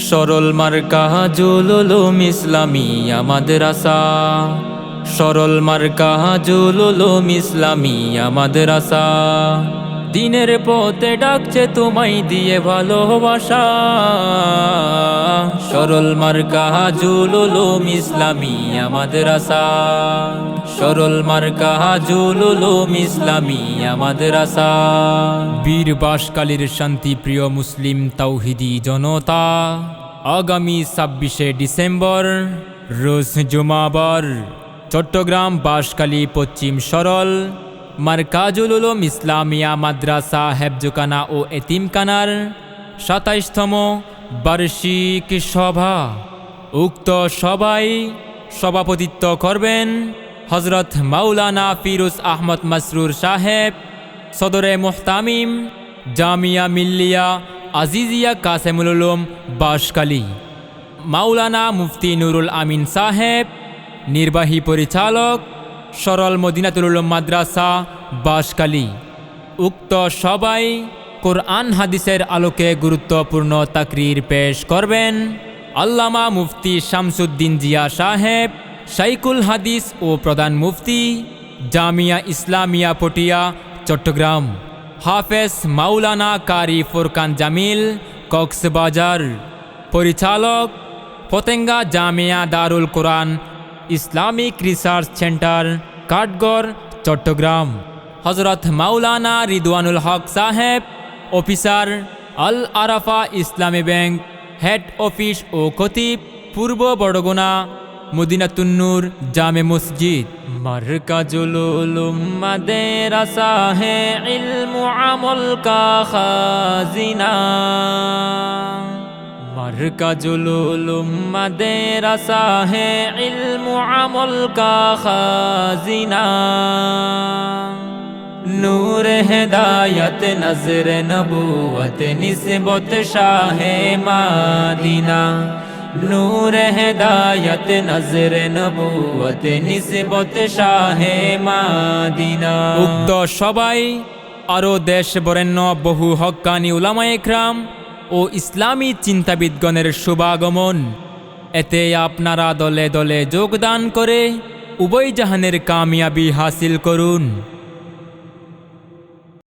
সরল মার্কা জুলুলুম ইসলামিয়া মাদ্রাসা, সরল মার্কা জুলুলুম ইসলামিয়া মাদ্রাসা। দিনের পথে ডাকছে তোমায় দিয়ে ভালোবাসা, সরল মার্কা জুলুলুম ইসলামিয়া মাদ্রাসা, সরল মার্কা জুলুলুম ইসলামিয়া মাদ্রাসা। বীর বাঁশখালীর শান্তিপ্রিয় মুসলিম তাওহিদি জনতা, আগামী ২৬শে ডিসেম্বর রোজ জুমাবার চট্টগ্রাম বাঁশখালী পশ্চিম সরল মারকাজুল উলুম ইসলামিয়া মাদ্রাসা হেফজখানা ও এতিমখানার ২৭তম বার্ষিক সভা। উক্ত সভায় সভাপতিত্ব করবেন হজরত মাওলানা ফিরোজ আহমদ মাসরুর সাহেব, সদরে মুহতামিম জামিয়া মিল্লিয়া আজিজিয়া কাসেমুল উলুম বাঁশখালী, মাওলানা মুফতি নুরুল আমিন সাহেব, নির্বাহী পরিচালক সরল মদিনাতুল উলুম মাদ্রাসা বাঁশখালী। উক্ত সভায় কোরআন হাদিসের আলোকে গুরুত্বপূর্ণ তাকরীর পেশ করবেন আল্লামা মুফতি শামসুদ্দিন জিয়া সাহেব, শাইখুল হাদিস ও প্রধান মুফতি জামিয়া ইসলামিয়া পটিয়া চট্টগ্রাম, হাফেজ মাওলানা কারি ফুরকান জামিল কক্সবাজার, পরিচালক Patenga Jamia Darul Quran Islamic research centre Kathgarh Chittagong, Hazrat Maulana Ridwanul হক সাহেব, অফিসার আল আরাফা ইসলামী ব্যাংক হেড অফিস ও খতিব পূর্ব বড়গুনা মদিনাতুন্নুর জামে মসজিদ। মারকাজুল উলুম মাদ্রাসা হে ইলম আমল কা খাজিনা, মারকাজুল উলুম মাদ্রাসা হে ইলম আমল কা খাজিনা। নূর হেদায়ত নজর নবুয়ত নিসবত শাহে মাদিনা, নূর হেদায়ত নজর নবুয়ত নিসবত শাহে মাদিনা। উক্ত সবাই আরও দেশ বরেণ্য বহু হক্কানি উলামায়ে ইকরাম ও ইসলামী চিন্তাবিদগণের শুভাগমন। এতে আপনারা দলে দলে যোগদান করে উভয় জাহানের কামিয়াবি হাসিল করুন।